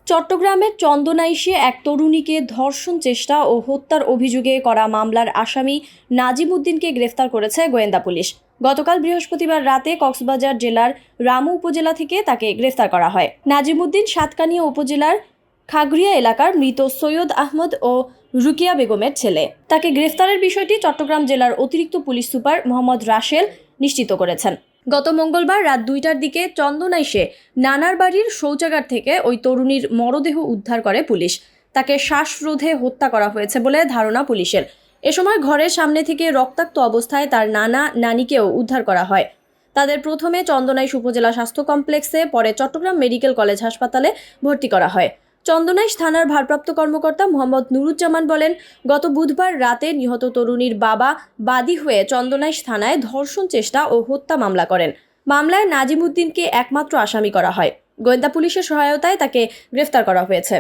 চট্টগ্রামের চন্দনাইশে এক তরুণীকে ধর্ষণ চেষ্টা ও হত্যার অভিযোগে করা মামলার আসামি নাজিম উদ্দিনকে গ্রেফতার করেছে গোয়েন্দা পুলিশ। গতকাল বৃহস্পতিবার রাতে কক্সবাজার জেলার রামু উপজেলা থেকে তাকে গ্রেফতার করা হয়। নাজিম উদ্দিন সাতকানিয়া উপজেলার খাগড়িয়া এলাকার মৃত সৈয়দ আহমদ ও রুকিয়া বেগমের ছেলে। তাকে গ্রেফতারের বিষয়টি চট্টগ্রাম জেলার অতিরিক্ত পুলিশ সুপার মোহাম্মদ রাসেল নিশ্চিত করেছেন। গত মঙ্গলবার রাত ২টার দিকে চন্দনাইশে নানার বাড়ির শৌচাগার থেকে ওই তরুণীর মরদেহ উদ্ধার করে পুলিশ। তাকে শ্বাসরোধে হত্যা করা হয়েছে বলে ধারণা পুলিশের। এ সময় ঘরের সামনে থেকে রক্তাক্ত অবস্থায় তার নানা নানিকেও উদ্ধার করা হয়। তাদের প্রথমে চন্দনাইশ উপজেলা স্বাস্থ্য কমপ্লেক্সে, পরে চট্টগ্রাম মেডিকেল কলেজ হাসপাতালে ভর্তি করা হয়। চন্দনাইশ থানার ভারপ্রাপ্ত কর্মকর্তা মোহাম্মদ নুরুজ্জামান বলেন, গত বুধবার রাতে নিহত তরুণীর বাবা বাদী হয়ে চন্দনাইশ থানায় ধর্ষণ চেষ্টা ও হত্যা মামলা করেন। মামলায় নাজিম উদ্দিনকে একমাত্র আসামি করা হয়। গোয়েন্দা পুলিশের সহায়তায় তাকে গ্রেফতার করা হয়েছে।